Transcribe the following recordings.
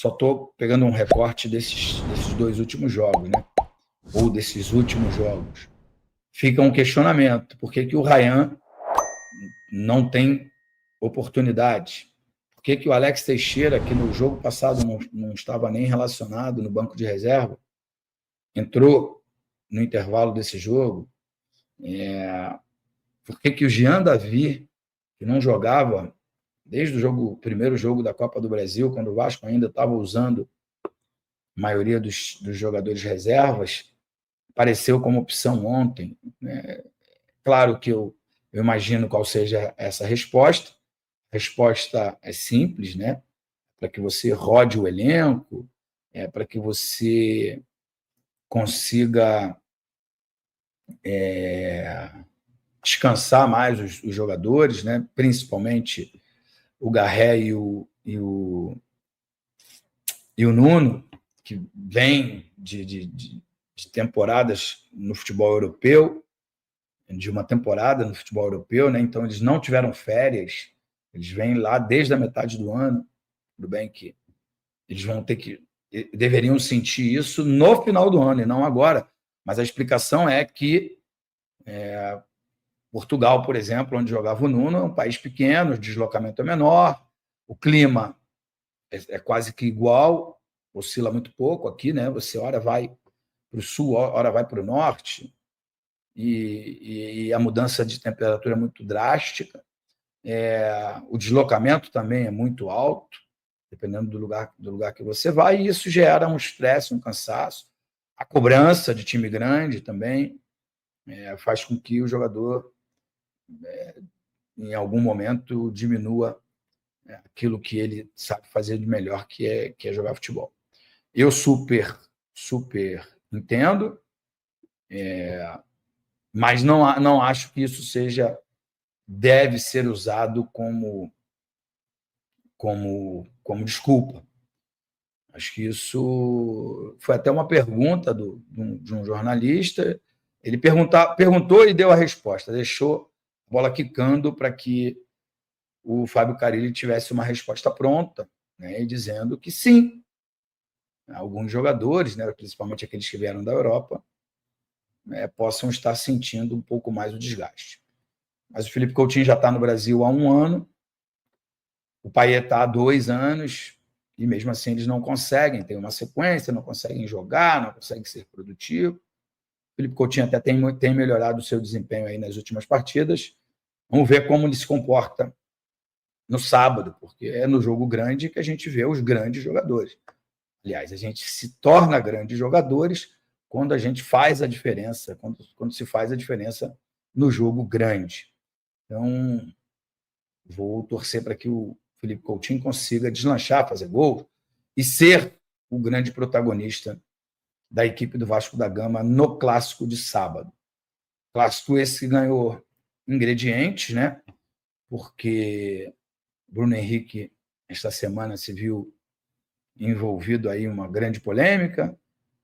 só estou pegando um recorte desses 2 últimos jogos, né? Ou desses últimos jogos. Fica um questionamento. Por que o Ryan não tem oportunidade? Por que o Alex Teixeira, que no jogo passado não estava nem relacionado no banco de reserva, entrou no intervalo desse jogo? Por que o Jean Davi, que não jogava desde o primeiro jogo da Copa do Brasil, quando o Vasco ainda estava usando a maioria dos jogadores reservas, apareceu como opção ontem? Claro que eu imagino qual seja essa resposta. A resposta é simples, né? Para que você rode o elenco, para que você consiga descansar mais os jogadores, né? Principalmente o Garré e o Nuno, que vem de temporadas no futebol europeu, de uma temporada no futebol europeu, né? Então eles não tiveram férias, eles vêm lá desde a metade do ano. Tudo bem que eles vão ter que deveriam sentir isso no final do ano e não agora, mas a explicação é que Portugal, por exemplo, onde jogava o Nuno, é um país pequeno, o deslocamento é menor, o clima é quase que igual, oscila muito pouco aqui, né? Você ora vai para o sul, ora vai para o norte, e a mudança de temperatura é muito drástica. O deslocamento também é muito alto, dependendo do lugar que você vai, e isso gera um estresse, um cansaço. A cobrança de time grande também faz com que o jogador, em algum momento, diminua aquilo que ele sabe fazer de melhor, que é jogar futebol. Eu super entendo, mas não acho que isso deve ser usado como desculpa. Acho que isso foi até uma pergunta de um jornalista. Ele perguntou e deu a resposta, deixou a bola quicando para que o Fábio Carille tivesse uma resposta pronta, né, e dizendo que sim, alguns jogadores, né, principalmente aqueles que vieram da Europa, possam estar sentindo um pouco mais o desgaste. Mas o Felipe Coutinho já está no Brasil há 1 ano, o Payet está há 2 anos, e mesmo assim eles não conseguem ter uma sequência, não conseguem jogar, não conseguem ser produtivos. O Felipe Coutinho até tem melhorado o seu desempenho aí nas últimas partidas. Vamos ver como ele se comporta no sábado, porque é no jogo grande que a gente vê os grandes jogadores. Aliás, a gente se torna grandes jogadores quando a gente faz a diferença, quando se faz a diferença no jogo grande. Então, vou torcer para que o Felipe Coutinho consiga deslanchar, fazer gol e ser o grande protagonista da equipe do Vasco da Gama no clássico de sábado. Clássico esse que ganhou ingredientes, né? Porque Bruno Henrique, esta semana, se viu envolvido aí em uma grande polêmica.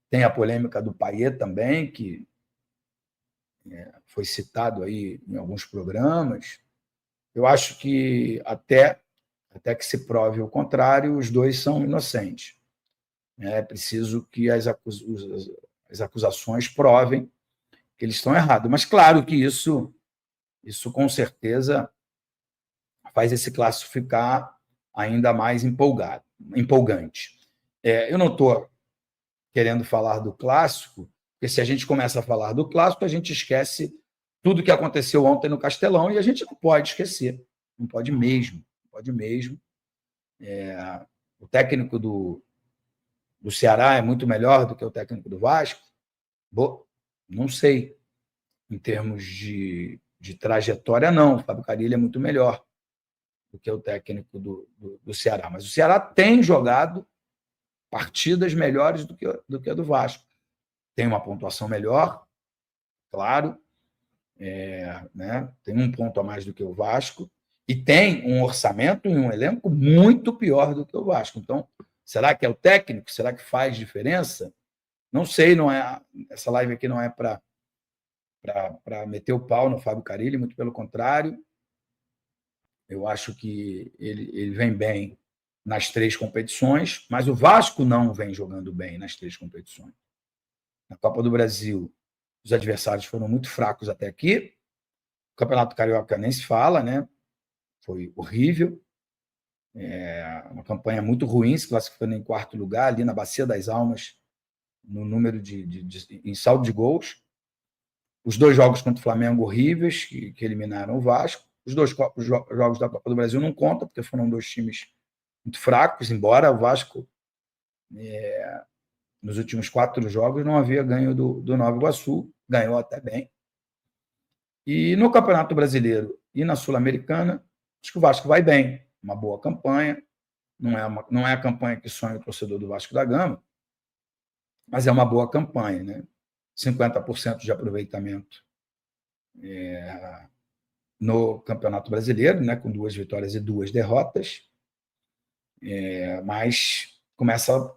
Tem a polêmica do Payet também, que foi citado aí em alguns programas. Eu acho que até que se prove o contrário, os dois são inocentes. É preciso que as acusações provem que eles estão errados. Mas, claro que isso com certeza faz esse clássico ficar ainda mais empolgante. Eu não estou querendo falar do clássico, porque se a gente começa a falar do clássico, a gente esquece tudo que aconteceu ontem no Castelão, e a gente não pode esquecer, não pode mesmo. O técnico do Ceará é muito melhor do que o técnico do Vasco? Não sei. Em termos de trajetória, não. O Fábio Carille é muito melhor do que o técnico do Ceará. Mas o Ceará tem jogado partidas melhores do que a do Vasco. Tem uma pontuação melhor, claro, né? Tem 1 ponto a mais do que o Vasco, e tem um orçamento e um elenco muito pior do que o Vasco. Então, será que é o técnico? Será que faz diferença? Não sei, não é. Essa live aqui não é para meter o pau no Fábio Carille, muito pelo contrário. Eu acho que ele vem bem nas 3 competições, mas o Vasco não vem jogando bem nas 3 competições. Na Copa do Brasil, os adversários foram muito fracos até aqui. O Campeonato Carioca nem se fala, né? Foi horrível. Uma campanha muito ruim, se classificando em 4º lugar, ali na Bacia das Almas, no número em saldo de gols. Os 2 jogos contra o Flamengo horríveis, que eliminaram o Vasco. Os 2 jogos da Copa do Brasil não contam, porque foram 2 times muito fracos, embora o Vasco, nos últimos 4 jogos, não havia ganho do Nova Iguaçu, ganhou até bem. E no Campeonato Brasileiro e na Sul-Americana, acho que o Vasco vai bem, uma boa campanha, não é a campanha que sonha o torcedor do Vasco da Gama, mas é uma boa campanha, né? 50% de aproveitamento no Campeonato Brasileiro, né? Com 2 vitórias e 2 derrotas, mas começa a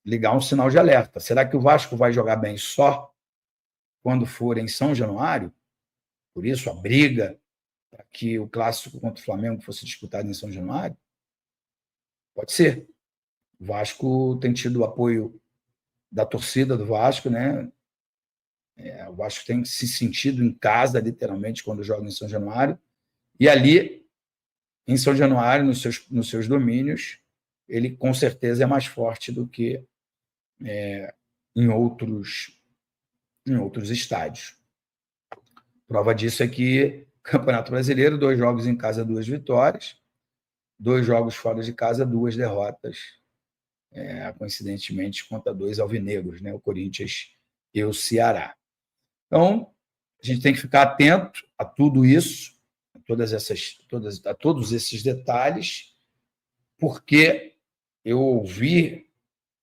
ligar um sinal de alerta. Será que o Vasco vai jogar bem só quando for em São Januário? Por isso, a briga para que o clássico contra o Flamengo fosse disputado em São Januário? Pode ser. O Vasco tem tido o apoio da torcida do Vasco, né? O Vasco tem se sentido em casa, literalmente, quando joga em São Januário. E ali, em São Januário, nos seus domínios, ele com certeza é mais forte do que em outros estádios. Prova disso é que Campeonato Brasileiro, 2 jogos em casa, 2 vitórias, 2 jogos fora de casa, 2 derrotas, coincidentemente contra 2 alvinegros, né? O Corinthians e o Ceará. Então, a gente tem que ficar atento a tudo isso, a todos esses detalhes, porque eu ouvi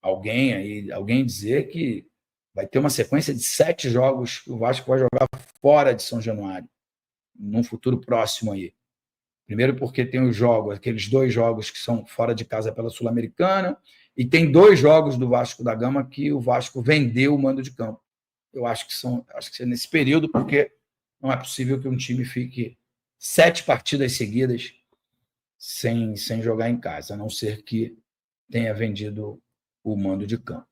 alguém dizer que vai ter uma sequência de 7 jogos que o Vasco vai jogar fora de São Januário, num futuro próximo aí. Primeiro porque tem aqueles 2 jogos que são fora de casa pela Sul-Americana, e tem 2 jogos do Vasco da Gama que o Vasco vendeu o mando de campo. Eu acho que é nesse período, porque não é possível que um time fique 7 partidas seguidas sem jogar em casa, a não ser que tenha vendido o mando de campo.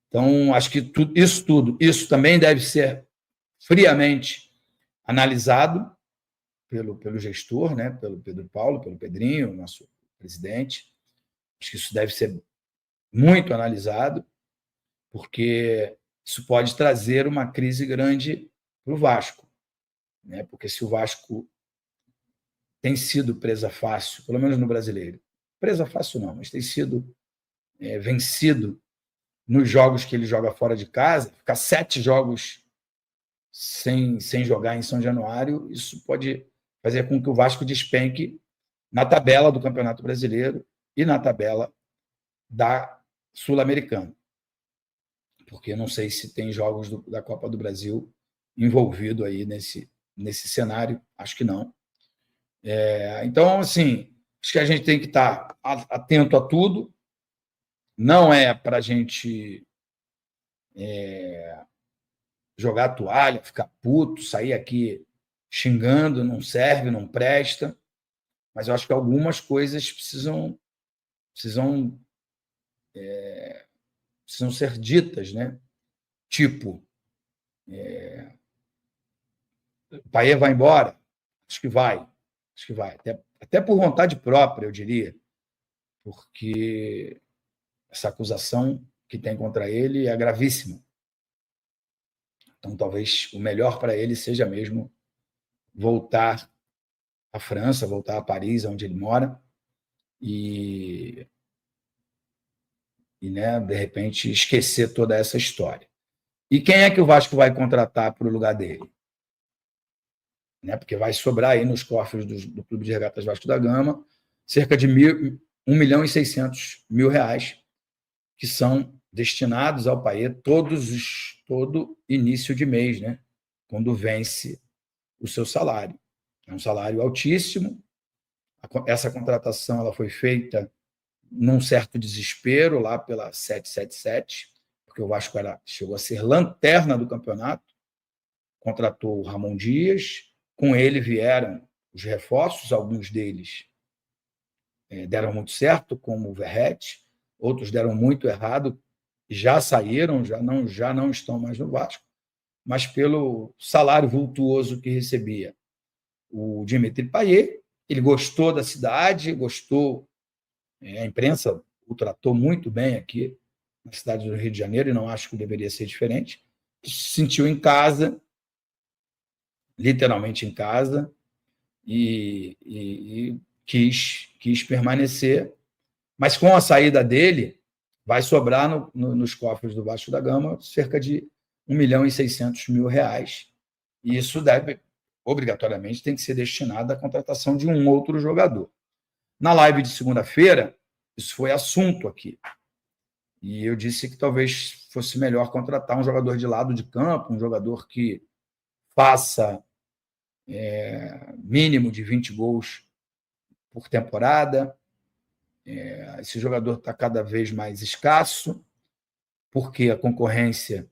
Então, acho que isso também deve ser friamente analisado pelo gestor, né? Pelo Pedro Paulo, pelo Pedrinho, nosso presidente. Acho que isso deve ser muito analisado, porque isso pode trazer uma crise grande para o Vasco, né? Porque se o Vasco tem sido presa fácil, pelo menos no Brasileiro, presa fácil não, mas tem sido vencido nos jogos que ele joga fora de casa, ficar 7 jogos sem jogar em São Januário, isso pode fazer com que o Vasco despenque na tabela do Campeonato Brasileiro e na tabela da Sul-Americana. Porque eu não sei se tem jogos da Copa do Brasil envolvido aí nesse cenário, acho que não. Então, assim, acho que a gente tem que estar atento a tudo. Não é para a gente jogar a toalha, ficar puto, sair aqui xingando, não serve, não presta, mas eu acho que algumas coisas precisam ser ditas, né? Tipo, o Payet vai embora? Acho que vai. Até por vontade própria, eu diria, porque essa acusação que tem contra ele é gravíssima. Então, talvez o melhor para ele seja mesmo voltar à França, voltar a Paris, onde ele mora, e né, de repente, esquecer toda essa história. E quem é que o Vasco vai contratar para o lugar dele? Né, porque vai sobrar aí nos cofres do Clube de Regatas Vasco da Gama cerca de R$1.600.000, que são destinados ao Payet todo início de mês, né, quando vence o seu salário. É um salário altíssimo. Essa contratação ela foi feita num certo desespero lá pela 777, porque o Vasco chegou a ser lanterna do campeonato, contratou o Ramon Dias, com ele vieram os reforços, alguns deles deram muito certo, como o Verratti, outros deram muito errado, já saíram, já não estão mais no Vasco, mas pelo salário vultuoso que recebia. O Dimitri Payet, ele gostou da cidade, gostou, a imprensa o tratou muito bem aqui na cidade do Rio de Janeiro, e não acho que deveria ser diferente, se sentiu em casa, literalmente em casa, e quis permanecer, mas com a saída dele, vai sobrar nos cofres do Vasco da Gama cerca de R$1.600.000, e isso obrigatoriamente tem que ser destinado à contratação de um outro jogador. Na live de segunda-feira, isso foi assunto aqui, e eu disse que talvez fosse melhor contratar um jogador de lado de campo, um jogador que faça mínimo de 20 gols por temporada. Esse jogador está cada vez mais escasso, porque a concorrência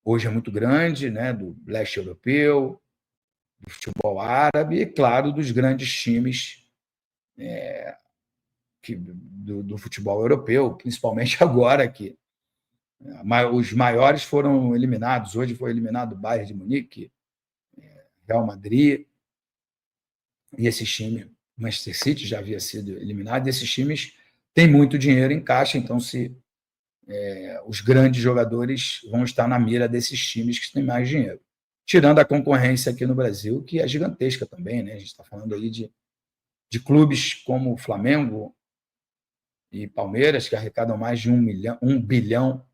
hoje é muito grande, né, do leste europeu, do futebol árabe e, claro, dos grandes times do futebol europeu, principalmente agora que os maiores foram eliminados. Hoje foi eliminado o Bayern de Munique, Real Madrid, e esses times, Manchester City já havia sido eliminado, e esses times têm muito dinheiro em caixa, então os grandes jogadores vão estar na mira desses times que têm mais dinheiro. Tirando a concorrência aqui no Brasil, que é gigantesca também, né? A gente está falando aí de clubes como o Flamengo e Palmeiras, que arrecadam mais de 1 bilhão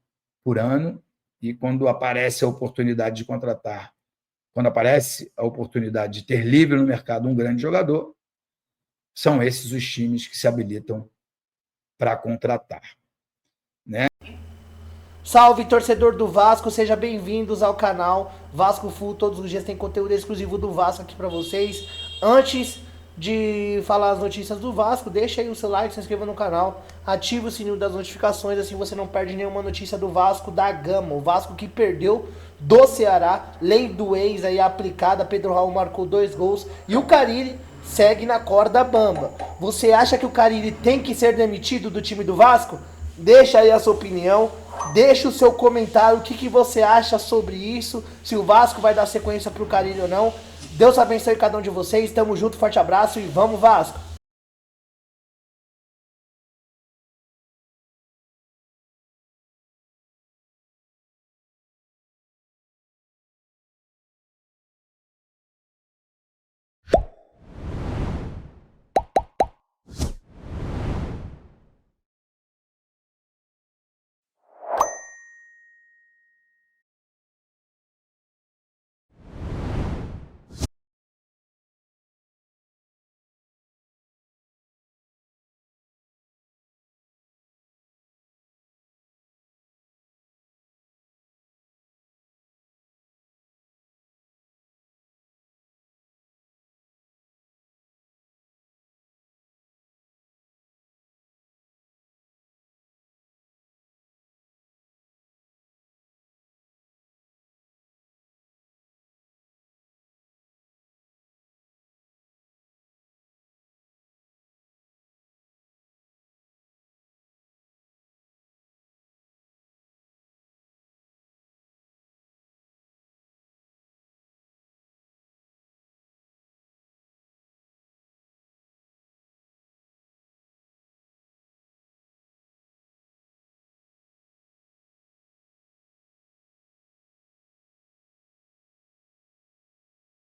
por ano, e quando aparece a oportunidade de contratar, quando aparece a oportunidade de ter livre no mercado um grande jogador, são esses os times que se habilitam para contratar, né? Salve, torcedor do Vasco, sejam bem-vindos ao canal Vasco Full. Todos os dias tem conteúdo exclusivo do Vasco aqui para vocês. Antes de falar as notícias do Vasco, deixa aí o seu like, se inscreva no canal, ativa o sininho das notificações, assim você não perde nenhuma notícia do Vasco da Gama. O Vasco que perdeu do Ceará, lei do ex aí aplicada, Pedro Raul marcou 2 gols e o Carille segue na corda bamba. Você acha que o Carille tem que ser demitido do time do Vasco? Deixa aí a sua opinião, deixa o seu comentário, o que você acha sobre isso, se o Vasco vai dar sequência pro Carille ou não. Deus abençoe cada um de vocês, tamo junto, forte abraço e vamos Vasco!